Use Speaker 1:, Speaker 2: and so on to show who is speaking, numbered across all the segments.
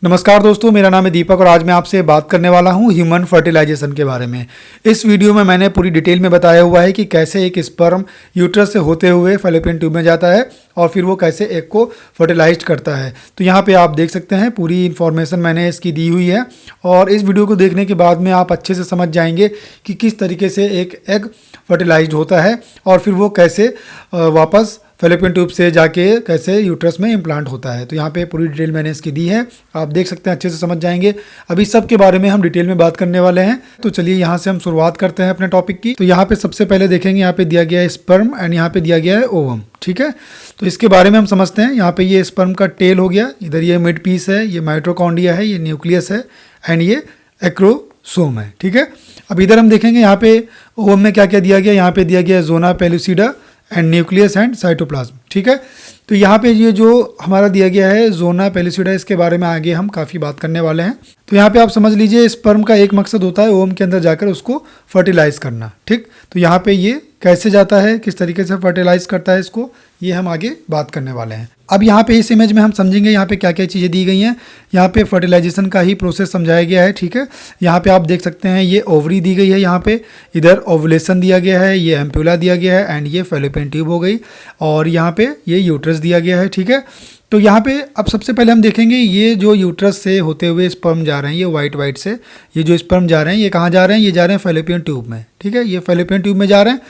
Speaker 1: नमस्कार दोस्तों, मेरा नाम है दीपक और आज मैं आपसे बात करने वाला हूं ह्यूमन फर्टिलाइजेशन के बारे में। इस वीडियो में मैंने पूरी डिटेल में बताया हुआ है कि कैसे एक स्पर्म यूट्रस से होते हुए फैलोपियन ट्यूब में जाता है और फिर वो कैसे एग को फर्टिलाइज करता है। तो यहाँ पे आप देख सकते हैं पूरी इन्फॉर्मेशन मैंने इसकी दी हुई है और इस वीडियो को देखने के बाद में आप अच्छे से समझ जाएंगे कि किस तरीके से एक एग फर्टिलाइज होता है और फिर वो कैसे वापस फैलोपियन ट्यूब से जाके कैसे यूट्रस में इम्प्लांट होता है। तो यहाँ पे पूरी डिटेल मैंने इसकी दी है, आप देख सकते हैं, अच्छे से समझ जाएंगे। अभी सब के बारे में हम डिटेल में बात करने वाले हैं। तो चलिए यहाँ से हम शुरुआत करते हैं अपने टॉपिक की। तो यहाँ पे सबसे पहले देखेंगे, यहाँ पे दिया गया है स्पर्म एंड यहाँ पे दिया गया है ओवम। ठीक है, तो इसके बारे में हम समझते हैं। यहाँ पे ये स्पर्म का टेल हो गया, इधर ये मिड पीस है, ये माइटोकॉन्ड्रिया है, ये न्यूक्लियस है एंड ये एक्रोसोम है। ठीक है, अब इधर हम देखेंगे यहाँ पे ओवम में क्या क्या दिया गया। यहाँ पे दिया गया zona pellucida and nucleus and cytoplasm. ठीक है, तो यहाँ पे ये जो हमारा दिया गया है जोना पेलुसिडा, इसके बारे में आगे हम काफ़ी बात करने वाले हैं। तो यहाँ पे आप समझ लीजिए स्पर्म का एक मकसद होता है ओवम के अंदर जाकर उसको फर्टिलाइज करना। ठीक, तो यहाँ पे ये कैसे जाता है, किस तरीके से फर्टिलाइज करता है इसको, ये हम आगे बात करने वाले हैं। अब यहाँ पे इस इमेज में हम समझेंगे यहाँ पे क्या क्या चीज़ें दी गई हैं। यहाँ पे फर्टिलाइजेशन का ही प्रोसेस समझाया गया है। ठीक है, यहाँ पे आप देख सकते हैं ये ओवरी दी गई है, यहाँ पे इधर ओवुलेशन दिया गया है, ये एम्प्यूला दिया गया है एंड ये फैलोपियन ट्यूब हो गई और यहाँ पे ये यूट्रस दिया गया है। ठीक है, तो यहाँ पे अब सबसे पहले हम देखेंगे ये जो यूट्रस से होते हुए स्पर्म जा रहे हैं, ये वाइट से ये जो स्पर्म जा रहे हैं, ये कहाँ जा रहे हैं, ये जा रहे हैं फैलोपियन ट्यूब में। ठीक है, ये फैलोपियन ट्यूब में जा रहे हैं।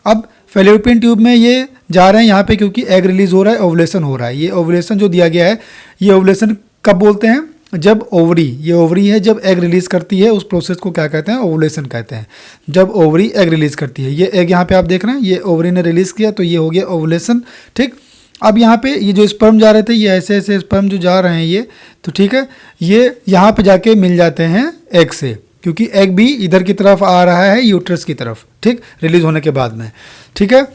Speaker 1: अब फैलोपियन ट्यूब में ये जा रहे हैं यहाँ पे क्योंकि एग रिलीज हो रहा है, ओवुलेशन हो रहा है। ये ओवुलेशन जो दिया गया है, ये ओवुलेशन कब बोलते हैं, जब ओवरी, ये ओवरी है जब एग रिलीज करती है, उस प्रोसेस को क्या कहते हैं, ओवुलेशन कहते हैं। जब ओवरी एग रिलीज करती है, ये एग यहाँ पे आप देख रहे हैं, ये ओवरी ने रिलीज किया तो ये हो गया ओवुलेशन। ठीक, अब यहाँ पे ये जो स्पर्म जा रहे थे, ये ऐसे ऐसे स्पर्म जो जा रहे हैं ये, तो ठीक है, ये यहाँ पे जाके मिल जाते हैं एग से, क्योंकि एग भी इधर की तरफ आ रहा है यूट्रस की तरफ। ठीक, रिलीज होने के बाद में। ठीक है,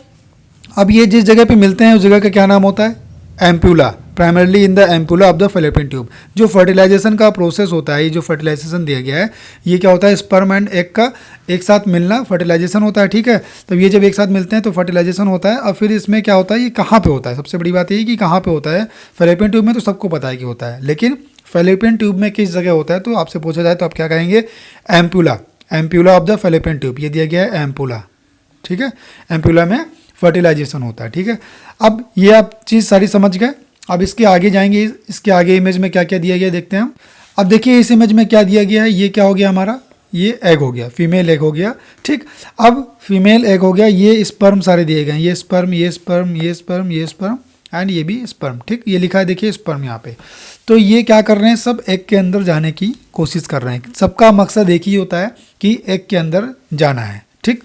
Speaker 1: अब ये जिस जगह पे मिलते हैं उस जगह का क्या नाम होता है, ampulla, primarily in the ampulla of the fallopian tube. जो फर्टिलाइजेशन का प्रोसेस होता है, ये जो फर्टिलाइजेशन दिया गया है, ये क्या होता है, स्पर्म एंड एग का एक साथ मिलना फर्टिलाइजेशन होता है। ठीक है, तो ये जब एक साथ मिलते हैं तो फर्टिलाइजेशन होता है। और फिर इसमें क्या होता है, ये कहाँ पे होता है, सबसे बड़ी बात यही कि कहाँ पे होता है। फैलोपियन ट्यूब में तो सबको पता है कि होता है, लेकिन फैलोपियन ट्यूब में किस जगह होता है, तो आपसे पूछा जाए तो आप क्या कहेंगे, ampulla, ampulla of the fallopian tube, ये दिया गया है एम्प्यूला। ठीक है, एम्प्यूला में फर्टिलाइजेशन होता है। ठीक है, अब ये आप चीज़ सारी समझ गए। अब इसके आगे जाएंगे, इसके आगे इमेज में क्या क्या दिया गया देखते हैं हम। अब देखिए इस इमेज में क्या दिया गया है, ये क्या हो गया हमारा, ये एग हो गया, फीमेल एग हो गया। ठीक, अब फीमेल एग हो गया, ये स्पर्म सारे दिए गए हैं, ये स्पर्म, ये स्पर्म, ये स्पर्म, ये स्पर्म एंड ये भी स्पर्म। ठीक, ये लिखा है देखिए स्पर्म यहाँ पे। तो ये क्या कर रहे हैं, सब एग के अंदर जाने की कोशिश कर रहे हैं। सबका मकसद एक ही होता है कि एग के अंदर जाना है। ठीक,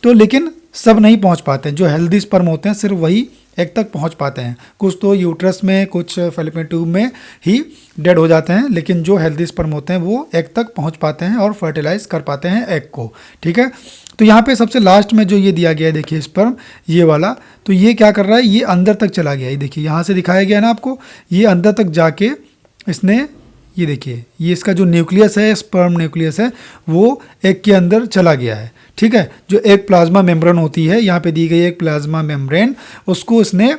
Speaker 1: तो लेकिन सब नहीं पहुंच पाते हैं। जो हेल्दी स्पर्म होते हैं सिर्फ वही एग तक पहुंच पाते हैं। कुछ तो यूट्रस में, कुछ फैलोपियन ट्यूब में ही डेड हो जाते हैं, लेकिन जो हेल्दी स्पर्म होते हैं वो एग तक पहुंच पाते हैं और फर्टिलाइज कर पाते हैं एग को। ठीक है, तो यहाँ पे सबसे लास्ट में जो ये दिया गया है देखिए स्पर्म, ये वाला, तो ये क्या कर रहा है, ये अंदर तक चला गया है। देखिए यहाँ से दिखाया गया ना आपको, ये अंदर तक जाके इसने, ये देखिए ये इसका जो न्यूक्लियस है, स्पर्म न्यूक्लियस है, वो एग के अंदर चला गया है। ठीक है, जो एक प्लाज्मा मेम्ब्रेन होती है, यहाँ पे दी गई एक प्लाज्मा मेम्ब्रेन, उसको इसने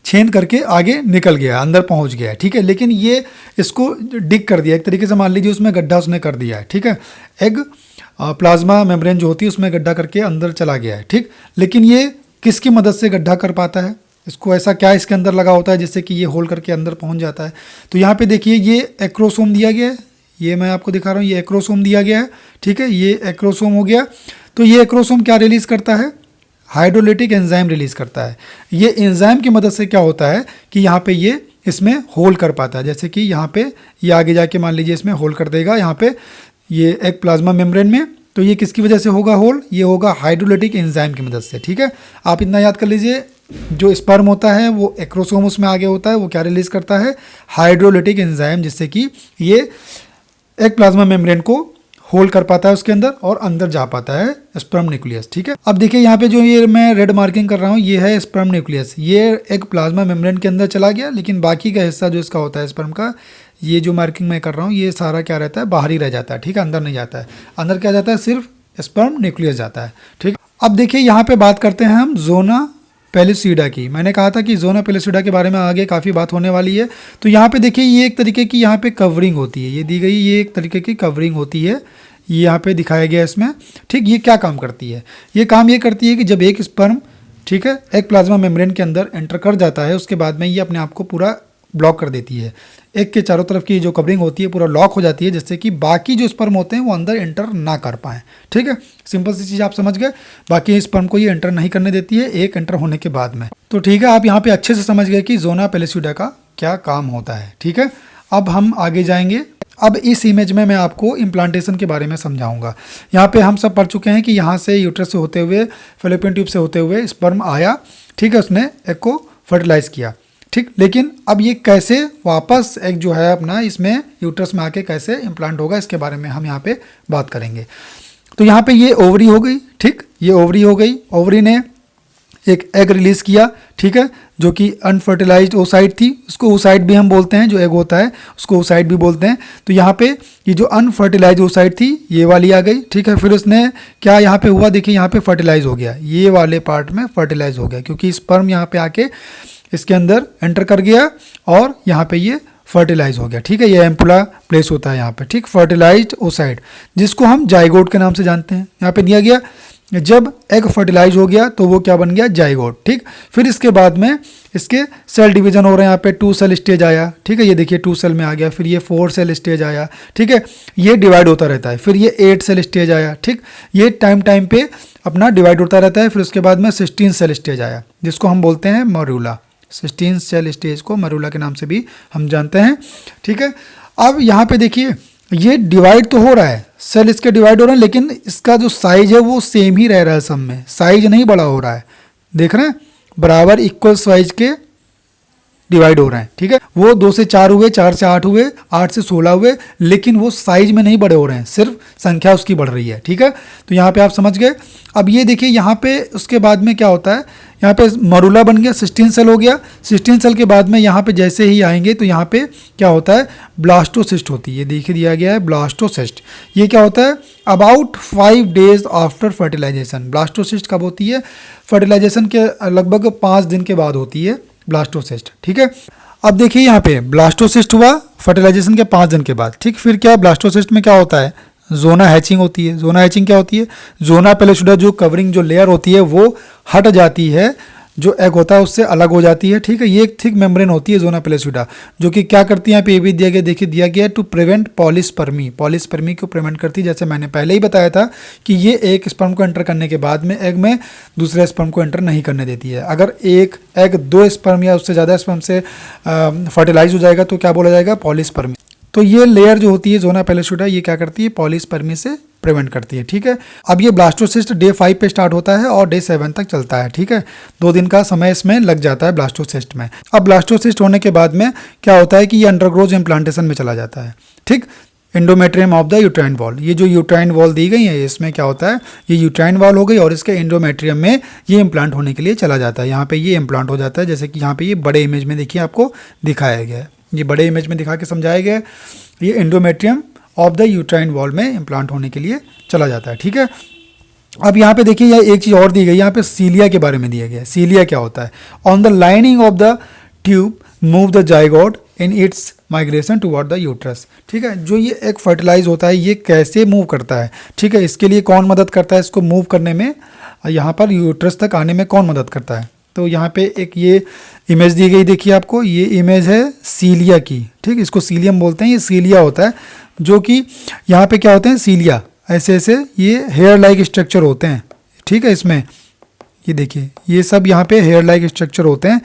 Speaker 1: छेद करके आगे निकल गया, अंदर पहुंच गया है। ठीक है, लेकिन ये इसको डिग कर दिया, एक तरीके से मान लीजिए उसमें गड्ढा उसने कर दिया है। ठीक है, एग प्लाज्मा मेम्ब्रेन जो होती है उसमें गड्ढा करके अंदर चला गया है। ठीक, लेकिन ये किसकी मदद से गड्ढा कर पाता है, इसको ऐसा क्या इसके अंदर लगा होता है जिससे कि ये होल करके अंदर पहुंच जाता है। तो यहाँ पे देखिए ये एक्रोसोम दिया गया है, ये मैं आपको दिखा रहा हूँ, ये एक्रोसोम दिया गया है। ठीक है, ये एक्रोसोम हो गया। तो ये एक्रोसोम क्या रिलीज करता है, हाइड्रोलिटिक एंजाइम रिलीज करता है। ये एंजाइम की मदद से क्या होता है कि यहाँ पे ये इसमें होल कर पाता है। जैसे कि यहाँ पे ये आगे जाके मान लीजिए इसमें होल कर देगा, यहाँ पे ये एक प्लाज्मा मेम्ब्रेन में। तो ये किसकी वजह से होगा होल, ये होगा हाइड्रोलिटिक एंजाइम की मदद से। ठीक है, आप इतना याद कर लीजिए, जो स्पर्म होता है वो एक्रोसोम उसमें आगे होता है, वो क्या रिलीज करता है, हाइड्रोलिटिक एंजाइम, जिससे कि ये एक प्लाज्मा मेम्ब्रेन को होल्ड कर पाता है उसके अंदर और अंदर जा पाता है स्पर्म न्यूक्लियस। ठीक है, अब देखिए यहाँ पे जो ये मैं रेड मार्किंग कर रहा हूँ, ये है स्पर्म न्यूक्लियस। ये एक प्लाज्मा मेम्ब्रेन के अंदर चला गया, लेकिन बाकी का हिस्सा जो इसका होता है स्पर्म का, ये जो मार्किंग मैं कर रहा हूँ, ये सारा क्या रहता है, बाहर ही रह जाता है। ठीक है, अंदर नहीं जाता है। अंदर क्या जाता है, सिर्फ स्पर्म न्यूक्लियस जाता है। ठीक, अब देखिए यहाँ पे बात करते हैं हम जोना पेलिसीडा की। मैंने कहा था कि जोना पेलिसीडा के बारे में आगे काफ़ी बात होने वाली है। तो यहाँ पे देखिए ये एक तरीके की यहाँ पे कवरिंग होती है, ये दी गई, ये एक तरीके की कवरिंग होती है, ये यहाँ पे दिखाया गया इसमें। ठीक, ये क्या काम करती है? ये काम ये करती है कि जब एक स्पर्म, ठीक है, एक प्लाज्मा मेम्ब्रेन के अंदर एंटर कर जाता है, उसके बाद में ये अपने आप को पूरा ब्लॉक कर देती है। एक के चारों तरफ की जो कवरिंग होती है पूरा लॉक हो जाती है, जिससे कि बाकी जो स्पर्म होते हैं वो अंदर एंटर ना कर पाएँ। ठीक है, सिंपल सी चीज़ आप समझ गए। बाकी स्पर्म को ये एंटर नहीं करने देती है एक एंटर होने के बाद में। तो ठीक है, आप यहाँ पे अच्छे से समझ गए कि जोना पेलिसीडा का क्या काम होता है। ठीक है, अब हम आगे जाएंगे। अब इस इमेज में मैं आपको इम्प्लांटेशन के बारे में समझाऊंगा। यहाँ पे हम सब पढ़ चुके हैं कि यहाँ से यूट्रस से होते हुए, फैलोपियन ट्यूब से होते हुए स्पर्म आया, ठीक है, उसने एग को फर्टिलाइज किया। ठीक, लेकिन अब ये कैसे वापस एक जो है अपना इसमें यूट्रस में आके कैसे इम्प्लांट होगा, इसके बारे में हम यहाँ पे बात करेंगे। तो यहाँ पे ये ओवरी हो गई। ठीक, ये ओवरी हो गई, ओवरी ने एक एग रिलीज किया, ठीक है, जो कि अनफर्टिलाइज्ड ओसाइट थी। उसको ओसाइट भी हम बोलते हैं, जो एग होता है उसको ओसाइट भी बोलते हैं। तो यहाँ पे ये जो अनफर्टिलाइज्ड ओसाइट थी ये वाली आ गई। ठीक है, फिर उसने क्या यहाँ पे हुआ, देखिए यहाँ पे फर्टिलाइज हो गया, ये वाले पार्ट में फर्टिलाइज हो गया, क्योंकि स्पर्म यहाँ पे आके इसके अंदर एंटर कर गया और यहाँ पे ये फर्टिलाइज हो गया। ठीक है, ये एम्पुला प्लेस होता है यहाँ पे। ठीक, फर्टिलाइज्ड ओसाइट, जिसको हम जाइगोट के नाम से जानते हैं, यहाँ पे दिया गया। जब एग फर्टिलाइज हो गया तो वो क्या बन गया, जाइगोट। ठीक, फिर इसके बाद में इसके सेल डिवीजन हो रहे हैं, यहाँ पे 2 सेल स्टेज आया। ठीक है, ये देखिए 2 सेल में आ गया, फिर ये 4 सेल स्टेज आया। ठीक है, ये डिवाइड होता रहता है, फिर ये 8 सेल स्टेज आया। ठीक, ये टाइम पे अपना डिवाइड होता रहता है। फिर उसके बाद में 16 सेल स्टेज आया, जिसको हम बोलते हैं मरूला। 16 सेल स्टेज को मरूला के नाम से भी हम जानते हैं। ठीक है, अब यहाँ पे देखिए ये डिवाइड तो हो रहा है, सेल इसके डिवाइड हो रहे हैं, लेकिन इसका जो साइज है वो सेम ही रह रहा है, सब में साइज नहीं बड़ा हो रहा है। देख रहे हैं, बराबर इक्वल साइज के डिवाइड हो रहे हैं। ठीक है, वो 2 से 4 हुए, 4 से 8 हुए, 8 से 16 हुए, लेकिन वो साइज में नहीं बड़े हो रहे हैं, सिर्फ संख्या उसकी बढ़ रही है। ठीक है, तो यहाँ पे आप समझ गए। अब ये देखिए यहाँ पे उसके बाद में क्या होता है, यहाँ पे मरूला बन गया, 16 सेल हो गया। 16 सेल के बाद में यहाँ पे जैसे ही आएंगे तो यहाँ पे क्या होता है, ब्लास्टोसिस्ट होती है। ये देखिए दिया गया है ब्लास्टोसिस्ट। ये क्या होता है, about 5 days after fertilisation. Blastocyst कब होती है, फर्टिलाइजेशन के लगभग 5 दिन के बाद होती है ब्लास्टोसिस्ट। ठीक है, अब देखिए यहाँ पे ब्लास्टोसिस्ट हुआ फर्टिलाइजेशन के 5 दिन के बाद। ठीक, फिर क्या ब्लास्टोसिस्ट में क्या होता है, जोना हैचिंग होती है। जोना हैचिंग क्या होती है, जोना पेलिसीडा जो कवरिंग जो लेयर होती है वो हट जाती है, जो एग होता है उससे अलग हो जाती है। ठीक है, ये एक थिक मेम्ब्रेन होती है जोना पेलिसीडा, जो कि क्या करती है, यहाँ पे ये भी दिया गया, देखिए दिया गया टू प्रिवेंट पॉलीस्पर्मी। पॉलीस्पर्मी को प्रिवेंट करती है, जैसे मैंने पहले ही बताया था कि ये एक स्पर्म को एंटर करने के बाद में एग में दूसरे स्पर्म को एंटर नहीं करने देती है। अगर एक एग 2 स्पर्म या उससे ज़्यादा स्पर्म से फर्टिलाइज हो जाएगा तो क्या बोला जाएगा, पॉलीस्पर्मी। तो ये लेयर जो होती है जोना पेलिसीडा, ये क्या करती है, पॉलीस्पर्मी से प्रिवेंट करती है। ठीक है, अब ये ब्लास्टोसिस्ट डे 5 पे स्टार्ट होता है और डे 7 तक चलता है। ठीक है, 2 दिन का समय इसमें लग जाता है ब्लास्टोसिस्ट में। अब ब्लास्टोसिस्ट होने के बाद में क्या होता है कि ये अंडरग्रोथ इम्प्लांटेशन में चला जाता है। ठीक, endometrium of the uterine wall, ये जो यूट्राइन वॉल दी गई है इसमें क्या होता है, ये यूट्राइन वॉल हो गई और इसके एंडोमेट्रियम में ये इम्प्लांट होने के लिए चला जाता है। यहाँ पे ये इम्प्लांट हो जाता है, जैसे कि यहाँ पे ये बड़े इमेज में देखिए आपको दिखाया गया है, ये बड़े इमेज में दिखा के समझाया गया है। ये endometrium of the uterine wall में इम्प्लांट होने के लिए चला जाता है। ठीक है, अब यहाँ पे देखिए यह एक चीज़ और दी गई, यहाँ पे सीलिया के बारे में दिया गया है। सीलिया क्या होता है, on the lining of the tube move the zygote in its migration toward the uterus. ठीक है, जो ये एक फर्टिलाइज होता है ये कैसे मूव करता है। ठीक है, इसके लिए कौन मदद करता है, इसको मूव करने में, यहाँ पर यूट्रस तक आने में कौन मदद करता है। तो यहाँ पे एक ये इमेज दी गई, देखिए आपको, ये इमेज है सीलिया की। ठीक, इसको सीलियम बोलते हैं, ये सीलिया होता है, जो कि यहाँ पे क्या होते हैं, सीलिया ऐसे ऐसे ये हेयर लाइक स्ट्रक्चर होते हैं। ठीक है, इसमें ये देखिए ये सब यहाँ पे हेयर लाइक स्ट्रक्चर होते हैं।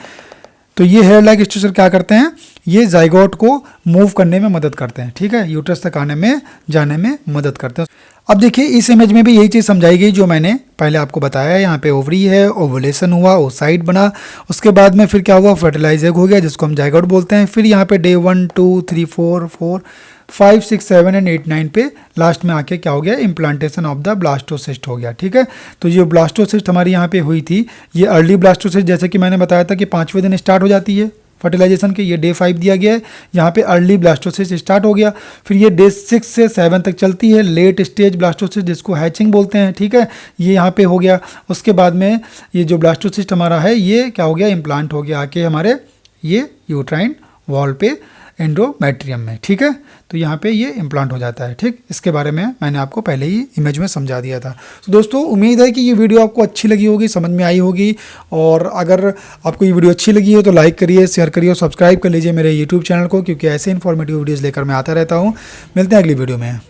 Speaker 1: तो ये हेयर लाइक स्ट्रक्चर क्या करते हैं, ये जाइगोट को मूव करने में मदद करते हैं। ठीक है, यूट्रस तक आने में जाने में मदद करते हैं। अब देखिए इस इमेज में भी यही चीज़ समझाई गई जो मैंने पहले आपको बताया। यहाँ पे ओवरी है, ओवुलेशन हुआ, ओसाइट बना, उसके बाद में फिर क्या हुआ, फर्टिलाइज एग हो गया जिसको हम जाइगोट बोलते हैं। फिर यहाँ पे डे 1 2 3 4 5 6 7 एंड 8 9 पे लास्ट में आके क्या हो गया, इम्प्लांटेशन ऑफ द ब्लास्टोसिस्ट हो गया। ठीक है, तो ये ब्लास्टोसिस्ट हमारी यहाँ पे हुई थी, ये अर्ली ब्लास्टोसिस्ट जैसे कि मैंने बताया था कि 5वें दिन स्टार्ट हो जाती है, फर्टिलाइजेशन के, ये डे 5 दिया गया है। यहाँ पे अर्ली ब्लास्टोसिस स्टार्ट हो गया, फिर ये डे 6 से 7 तक चलती है लेट स्टेज ब्लास्टोसिस, जिसको हैचिंग बोलते हैं, ठीक है, ये यहाँ पे हो गया। उसके बाद में ये जो ब्लास्टोसिस्ट हमारा है ये क्या हो गया, इम्प्लांट हो गया आके हमारे ये यूट्राइन वॉल पे एंडोमेट्रियम में, ठीक है। तो यहाँ पे ये इम्प्लांट हो जाता है, ठीक। इसके बारे में मैंने आपको पहले ही इमेज में समझा दिया था। तो दोस्तों उम्मीद है कि ये वीडियो आपको अच्छी लगी होगी, समझ में आई होगी। और अगर आपको ये वीडियो अच्छी लगी है तो लाइक करिए, शेयर करिए और सब्सक्राइब कर लीजिए मेरे यूट्यूब चैनल को, क्योंकि ऐसे इन्फॉर्मेटिव वीडियोज़ लेकर मैं आता रहता हूँ। मिलते हैं अगली वीडियो में।